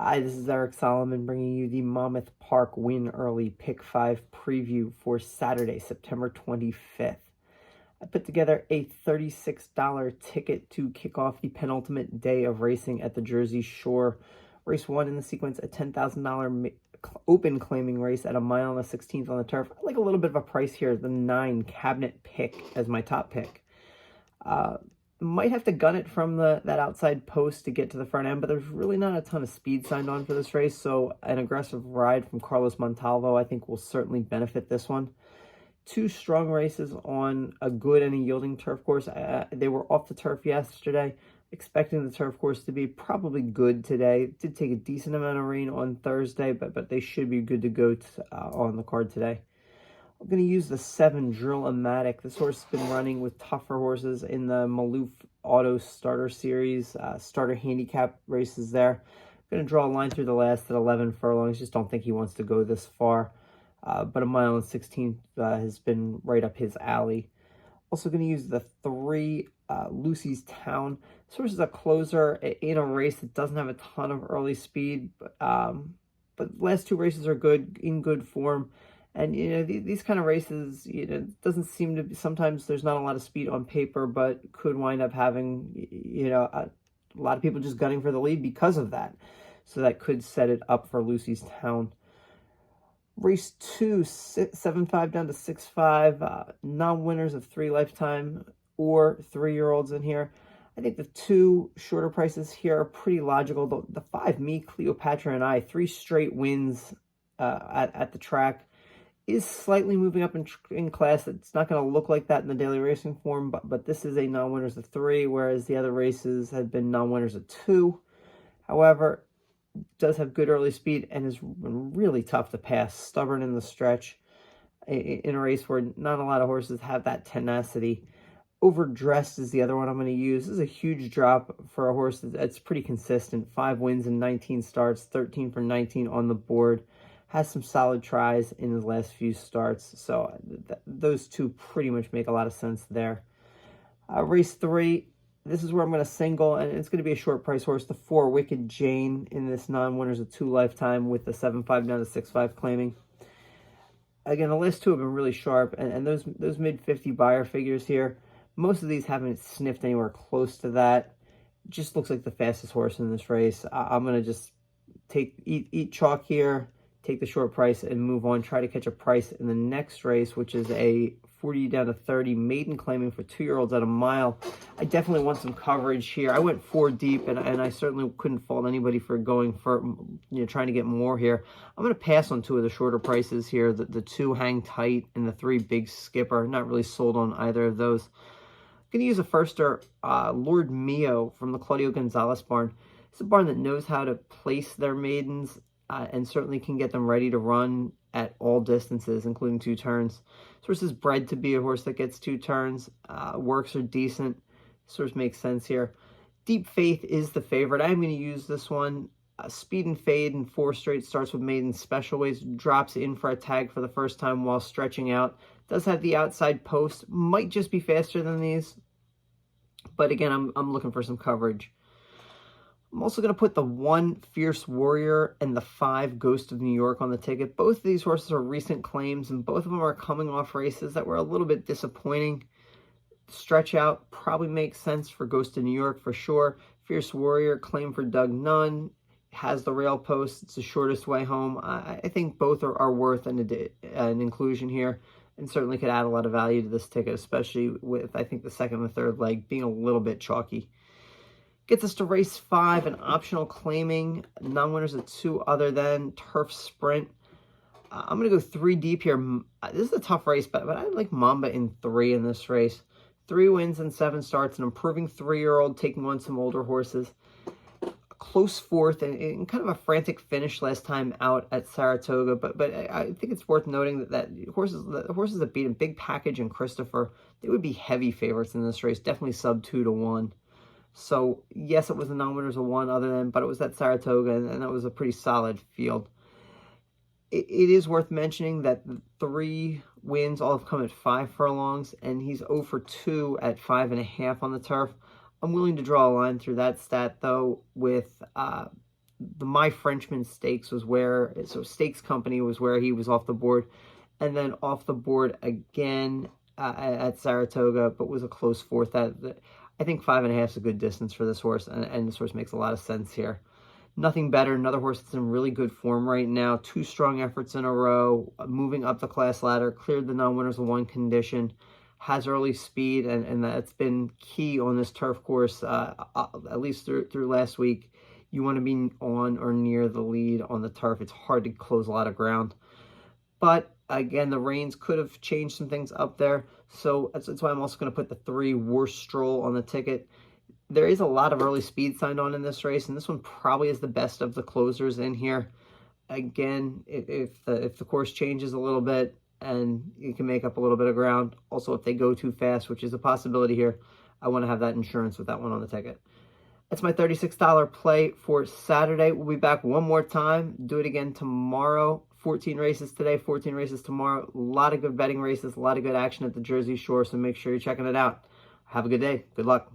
Hi, this is Eric Solomon bringing you the Monmouth Park Win Early Pick 5 preview for Saturday, September 25th. I put together a $36 ticket to kick off the penultimate day of racing at the Jersey Shore. Race 1 in the sequence, a $10,000 open claiming race at a mile and a 16th on the turf. I like a little bit of a price here, the 9 Cabinet Pick as my top pick. Might have to gun it from that outside post to get to the front end, but there's really not a ton of speed signed on for this race, so an aggressive ride from Carlos Montalvo I think will certainly benefit this one. Two strong races on a good and a yielding turf course. They were off the turf yesterday, expecting the turf course to be probably good today. It did take a decent amount of rain on Thursday, but they should be good to go on the card today. I'm going to use the 7 Drill-O-Matic. This horse has been running with tougher horses in the Monmouth Auto Starter Series, starter handicap races there. I'm going to draw a line through the last at 11 furlongs. Just don't think he wants to go this far. But a mile and 16 has been right up his alley. Also going to use the 3 Lucy's Town. This horse is a closer in a race that doesn't have a ton of early speed, but last 2 races are good, in good form. And, these kind of races, doesn't seem to be, sometimes there's not a lot of speed on paper, but could wind up having, a lot of people just gunning for the lead because of that. So that could set it up for Lucy's Town. Race 2, 7-5 down to 6-5, non-winners of 3 lifetime or 3-year-olds in here. I think the 2 shorter prices here are pretty logical. The 5, Me, Cleopatra, and I, 3 straight wins at the track, is slightly moving up in class. It's not going to look like that in the daily racing form, but this is a non-winners of 3, whereas the other races have been non-winners of 2. However, does have good early speed and is really tough to pass, stubborn in the stretch in a race where not a lot of horses have that tenacity. Overdressed is the other one I'm going to use. This is a huge drop for a horse that's pretty consistent. 5 wins in 19 starts, 13 for 19 on the board. Has some solid tries in his last few starts. So those 2 pretty much make a lot of sense there. Race 3, this is where I'm going to single, and it's going to be a short price horse, the 4 Wicked Jane in this non-winners of 2 lifetime with the 7-5 down to 6-5 claiming. Again, the last 2 have been really sharp, and those mid-50 buyer figures here, most of these haven't sniffed anywhere close to that. Just looks like the fastest horse in this race. I'm going to just eat chalk here, take the short price and move on, try to catch a price in the next race, which is a 40 down to 30 maiden claiming for 2-year-olds at a mile. I definitely want some coverage here. I went 4 deep, and I certainly couldn't fault anybody for going for, trying to get more here. I'm going to pass on 2 of the shorter prices here. The 2 Hang Tight and the 3 Big Skipper. Not really sold on either of those. I'm going to use a firster, Lord Mio from the Claudio Gonzalez barn. It's a barn that knows how to place their maidens, and certainly can get them ready to run at all distances, including 2 turns. This horse is bred to be a horse that gets 2 turns. Works are decent. This horse makes sense here. Deep Faith is the favorite. I'm going to use this one. Speed and Fade in 4 straight starts with maiden special ways. Drops in for a tag for the first time while stretching out. Does have the outside post. Might just be faster than these. But again, I'm looking for some coverage. I'm also going to put the 1 Fierce Warrior and the 5 Ghost of New York on the ticket. Both of these horses are recent claims, and both of them are coming off races that were a little bit disappointing. Stretch out probably makes sense for Ghost of New York for sure. Fierce Warrior, claim for Doug Nunn, has the rail post. It's the shortest way home. I think both are worth an inclusion here, and certainly could add a lot of value to this ticket, especially with, I think, the second and third leg being a little bit chalky. Gets us to race 5, an optional claiming, non-winners of 2 other than Turf Sprint. I'm going to go 3 deep here. This is a tough race, but I like Mamba in 3 in this race. 3 wins and 7 starts, an improving 3-year-old taking on some older horses. A close 4th and kind of a frantic finish last time out at Saratoga, but I think it's worth noting that the horses that beat him, Big Package and Christopher, they would be heavy favorites in this race, definitely sub 2 to 1. So, yes, it was the non-winners of 1 other than, but it was at Saratoga, and that was a pretty solid field. It is worth mentioning that 3 wins all have come at 5 furlongs, and he's 0 for 2 at 5.5 on the turf. I'm willing to draw a line through that stat, though, with the My Frenchman Stakes was where, so Stakes Company was where he was off the board, and then off the board again at Saratoga, but was a close fourth. I think 5.5 is a good distance for this horse, and this horse makes a lot of sense here. Nothing better. Another horse that's in really good form right now. 2 strong efforts in a row, moving up the class ladder, cleared the non-winners of 1 condition, has early speed, and that's been key on this turf course, at least through last week. You want to be on or near the lead on the turf. It's hard to close a lot of ground. But again, the rains could have changed some things up there. So that's why I'm also going to put the 3 Worst Stroll on the ticket. There is a lot of early speed signed on in this race, and this one probably is the best of the closers in here. Again, if the course changes a little bit and you can make up a little bit of ground, also if they go too fast, which is a possibility here, I want to have that insurance with that one on the ticket. That's my $36 play for Saturday. We'll be back one more time. Do it again tomorrow. 14 races today, 14 races tomorrow. A lot of good betting races, a lot of good action at the Jersey Shore, so make sure you're checking it out. Have a good day. Good luck.